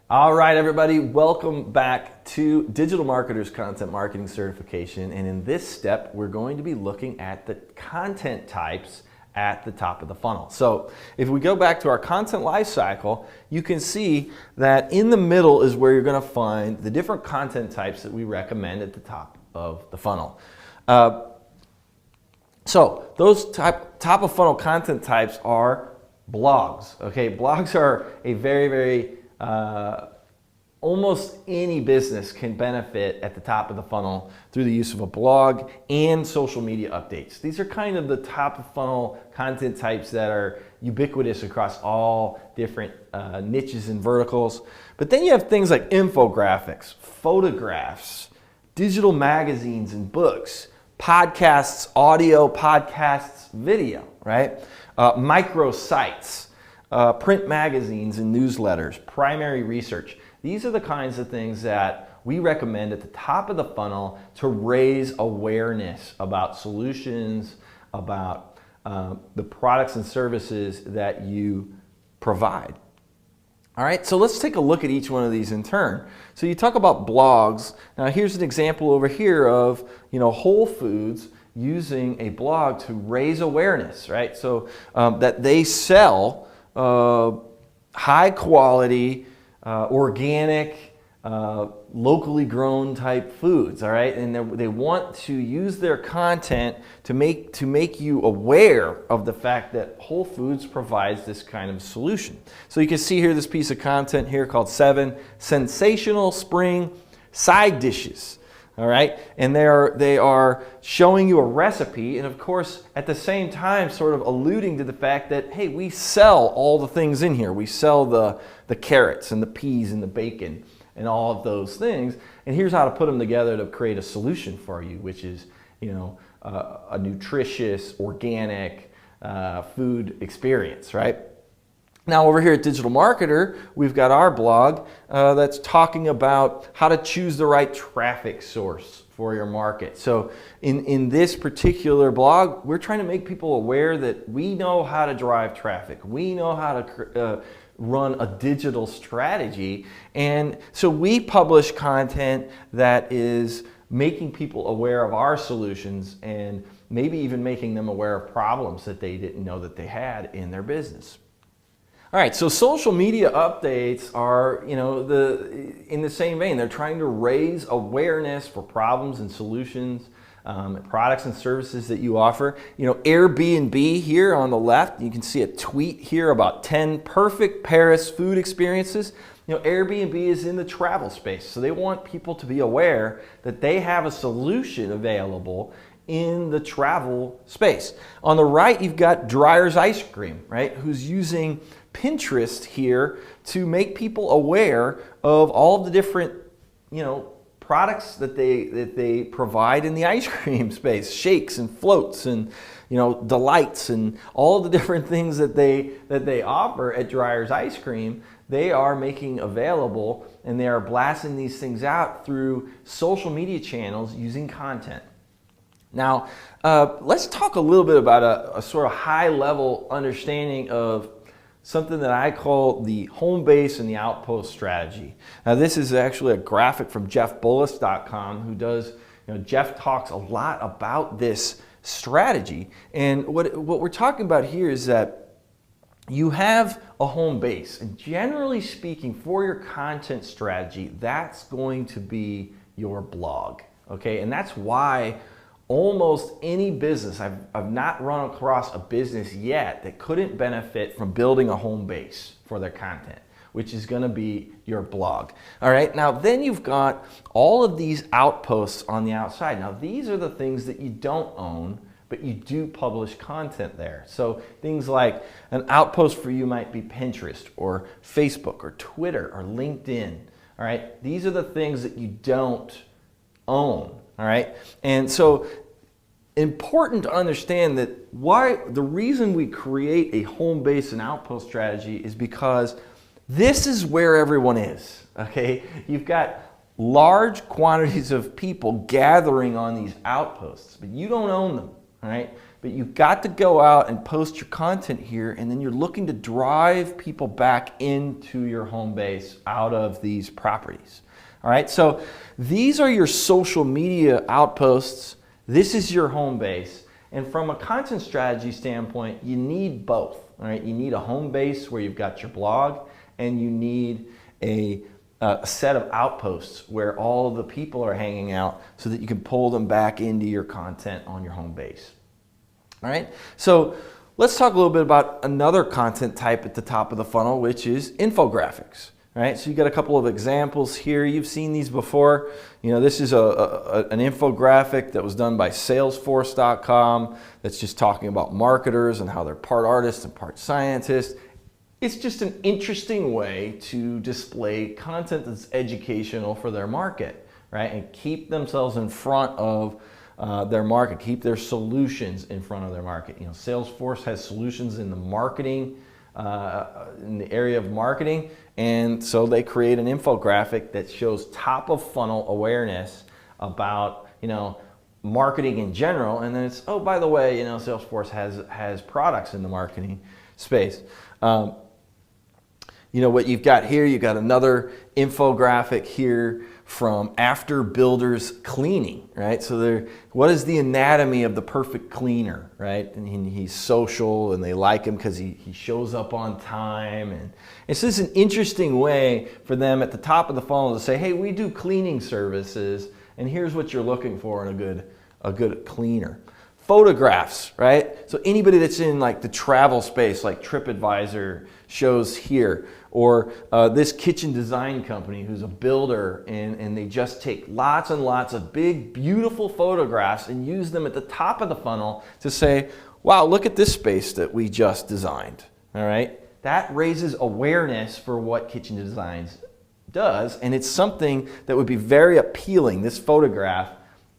All right, everybody, welcome back to Digital Marketers Content Marketing Certification. And in this step, we're going to be looking at the content types at the top of the funnel. So if we go back to our content lifecycle, you can see that in the middle is where you're going to find the different content types that we recommend at the top of the funnel. So those top of funnel content types are blogs. Okay, blogs are a very almost any business can benefit at the top of the funnel through the use of a blog and social media updates. These are kind of the top of funnel content types that are ubiquitous across all different niches and verticals. But then you have things like infographics, photographs, digital magazines and books, podcasts, audio, podcasts, video, right? Microsites, print magazines and newsletters, primary research. These are the kinds of things that we recommend at the top of the funnel to raise awareness about solutions, about the products and services that you provide. All right, so let's take a look at each one of these in turn. So you talk about blogs. Now here's an example over here of, Whole Foods using a blog to raise awareness, right? So that they sell high quality, organic, locally grown type foods, all right? And they want to use their content to make you aware of the fact that Whole Foods provides this kind of solution. So you can see here this piece of content here called 7 Sensational Spring Side Dishes. All right, and they are showing you a recipe, and of course at the same time sort of alluding to the fact that, hey, we sell all the things in here. We sell the carrots and the peas and the bacon and all of those things, and here's how to put them together to create a solution for you, which is a nutritious, organic food experience, right? Now over here at Digital Marketer, we've got our blog that's talking about how to choose the right traffic source for your market. So in this particular blog, we're trying to make people aware that we know how to drive traffic. We know how to run a digital strategy. And so we publish content that is making people aware of our solutions and maybe even making them aware of problems that they didn't know that they had in their business. All right, so social media updates are, in the same vein. They're trying to raise awareness for problems and solutions, products and services that you offer. Airbnb here on the left, you can see a tweet here about 10 perfect Paris food experiences. Airbnb is in the travel space, so they want people to be aware that they have a solution available in the travel space. On the right, you've got Dreyer's Ice Cream, right, who's using Pinterest here to make people aware of all of the different, products that they provide in the ice cream space, shakes and floats and, delights and all of the different things that they offer at Dreyer's Ice Cream. They are making available, and they are blasting these things out through social media channels using content. Now, let's talk a little bit about a sort of high-level understanding of something that I call the home base and the outpost strategy. Now, this is actually a graphic from jeffbullis.com who does, Jeff talks a lot about this strategy. And what we're talking about here is that you have a home base, and generally speaking, for your content strategy, that's going to be your blog, okay? And that's why almost any business, I've not run across a business yet that couldn't benefit from building a home base for their content, which is going to be your blog. All right, now then you've got all of these outposts on the outside. Now these are the things that you don't own, but you do publish content there. So things like an outpost for you might be Pinterest or Facebook or Twitter or LinkedIn. All right, these are the things that you don't own. All right, and so important to understand that the reason we create a home base and outpost strategy is because this is where everyone is, okay? You've got large quantities of people gathering on these outposts, but you don't own them, all right? but you've got to go out and post your content here, and then you're looking to drive people back into your home base out of these properties. All right, so these are your social media outposts. This is your home base. And from a content strategy standpoint, you need both. All right, you need a home base where you've got your blog, and you need a set of outposts where all of the people are hanging out so that you can pull them back into your content on your home base. All right, so let's talk a little bit about another content type at the top of the funnel, which is infographics. All right, so you got a couple of examples here. You've seen these before. You know, this is an infographic that was done by Salesforce.com that's just talking about marketers and how they're part artists and part scientists. It's just an interesting way to display content that's educational for their market, right? And keep themselves in front of their market, keep their solutions in front of their market. You know, Salesforce has solutions in the marketing, in the area of marketing, and so they create an infographic that shows top of funnel awareness about, you know, marketing in general, and then it's, oh, by the way, you know, Salesforce has products in the marketing space. You know what you've got here, you've got another infographic here from After Builders Cleaning, right? So what is the anatomy of the perfect cleaner, right? And he's social and they like him because he shows up on time. And it's just an interesting way for them at the top of the funnel to say, hey, we do cleaning services and here's what you're looking for in a good cleaner. Photographs, right? So anybody that's in like the travel space, like TripAdvisor shows here, or this kitchen design company who's a builder, and they just take lots and lots of big, beautiful photographs and use them at the top of the funnel to say, wow, look at this space that we just designed, all right? That raises awareness for what Kitchen Designs does, and it's something that would be very appealing, this photograph,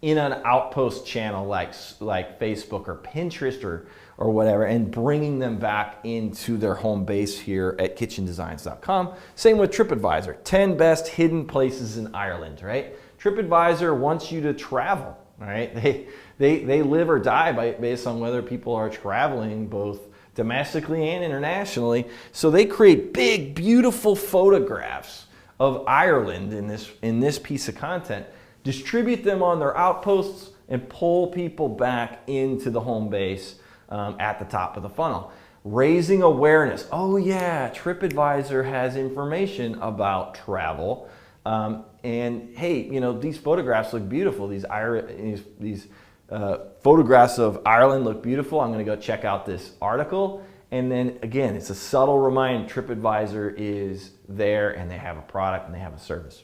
in an outpost channel like Facebook or Pinterest or whatever, and bringing them back into their home base here at kitchendesigns.com. Same with TripAdvisor, 10 best hidden places in Ireland, right? TripAdvisor wants you to travel, right? They live or die based on whether people are traveling both domestically and internationally. So they create big, beautiful photographs of Ireland in this piece of content, distribute them on their outposts, and pull people back into the home base at the top of the funnel. Raising awareness. Oh yeah, TripAdvisor has information about travel. And hey, you know, these photographs look beautiful. These photographs of Ireland look beautiful. I'm gonna go check out this article. And then again, it's a subtle reminder, TripAdvisor is there and they have a product and they have a service.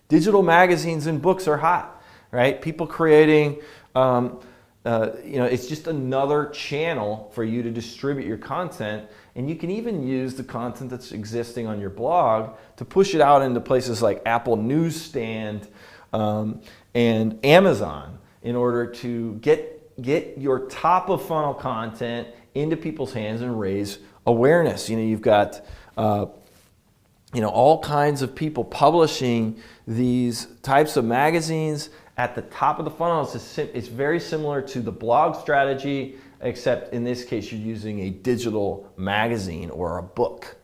Digital magazines and books are hot, right? People creating, it's just another channel for you to distribute your content. And you can even use the content that's existing on your blog to push it out into places like Apple Newsstand and Amazon in order to get your top of funnel content into people's hands and raise awareness. You know, you've got all kinds of people publishing these types of magazines at the top of the funnel. It's very similar to the blog strategy, except in this case you're using a digital magazine or a book.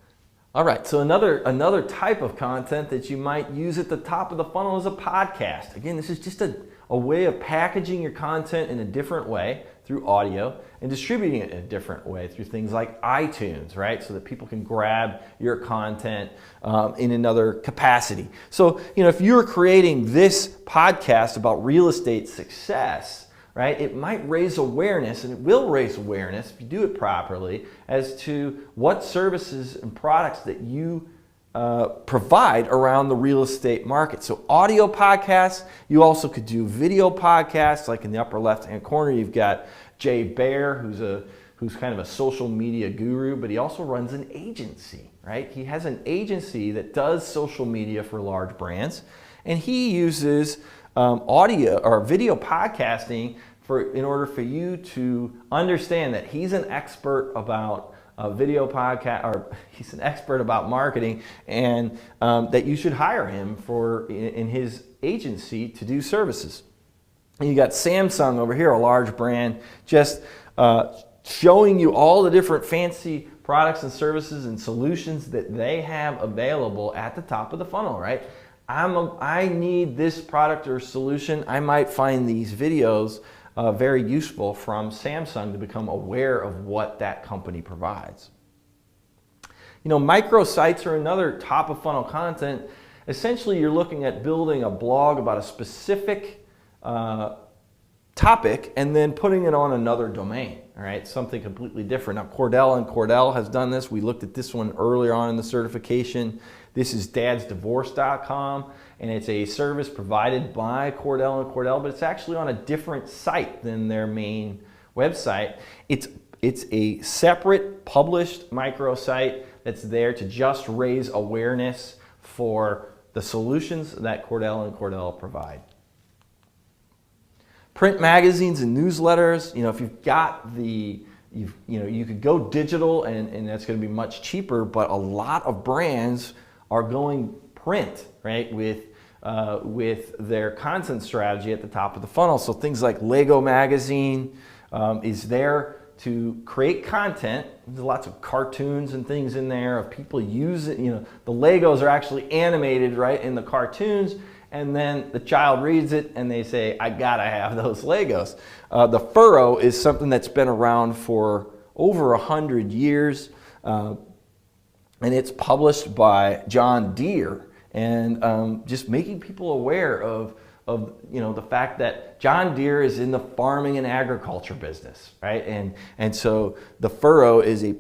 All right, so another type of content that you might use at the top of the funnel is a podcast. Again, this is just a way of packaging your content in a different way through audio and distributing it in a different way through things like iTunes, right? So that people can grab your content in another capacity. So, you know, if you're creating this podcast about real estate success, right, it might raise awareness, and it will raise awareness if you do it properly, as to what services and products that you provide around the real estate market. So audio podcasts, you also could do video podcasts, like in the upper left-hand corner, you've got Jay Baer, who's kind of a social media guru, but he also runs an agency, right? He has an agency that does social media for large brands, and he uses audio or video podcasting in order for you to understand that he's an expert about video podcast, or he's an expert about marketing, and that you should hire him in his agency to do services. And you got Samsung over here, a large brand, just showing you all the different fancy products and services and solutions that they have available at the top of the funnel, right? I need this product or solution. I might find these videos very useful from Samsung to become aware of what that company provides. You know, microsites are another top of funnel content. Essentially, you're looking at building a blog about a specific topic and then putting it on another domain, all right? Something completely different. Now, Cordell has done this. We looked at this one earlier on in the certification. This is dadsdivorce.com, and it's a service provided by Cordell & Cordell, but it's actually on a different site than their main website. It's a separate published microsite that's there to just raise awareness for the solutions that Cordell & Cordell provide. Print magazines and newsletters, you know, if you've got the, you could go digital and that's going to be much cheaper, but a lot of brands are going print, right, with their content strategy at the top of the funnel. So things like Lego Magazine is there to create content. There's lots of cartoons and things in there of people using, you know, the Legos are actually animated, right, in the cartoons, and then the child reads it and they say, I gotta have those Legos. The furrow is something that's been around for over 100 years, and it's published by John Deere, and just making people aware of the fact that John Deere is in the farming and agriculture business, right? And so the Furrow is a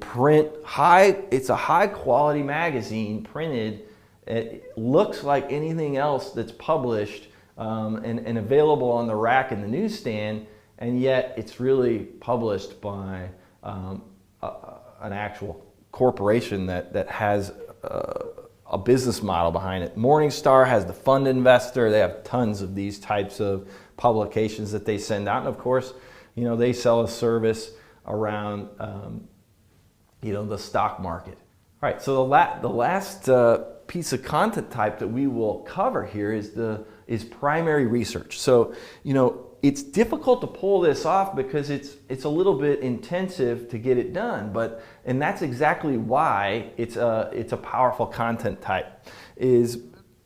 it's a high quality magazine printed. It looks like anything else that's published and available on the rack in the newsstand, and yet it's really published by an actual corporation that has a business model behind it. Morningstar has the Fund Investor. They have tons of these types of publications that they send out. And of course, you know, they sell a service around, the stock market. All right, so the last piece of content type that we will cover here is primary research. So, you know, it's difficult to pull this off because it's a little bit intensive to get it done, and that's exactly why it's a powerful content type, is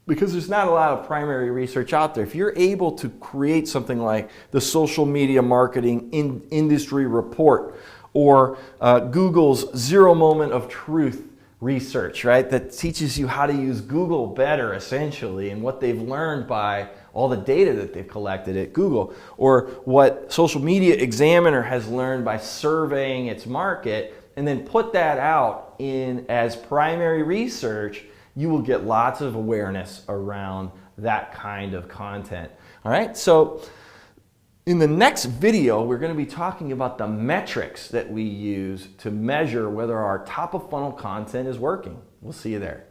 because there's not a lot of primary research out there. If you're able to create something like the social media marketing industry report or Google's 0 moment of truth research, right, that teaches you how to use Google better, essentially, and what they've learned by all the data that they've collected at Google, or what Social Media Examiner has learned by surveying its market, and then put that out in as primary research, you will get lots of awareness around that kind of content. All right, so in the next video, we're going to be talking about the metrics that we use to measure whether our top of funnel content is working. We'll see you there.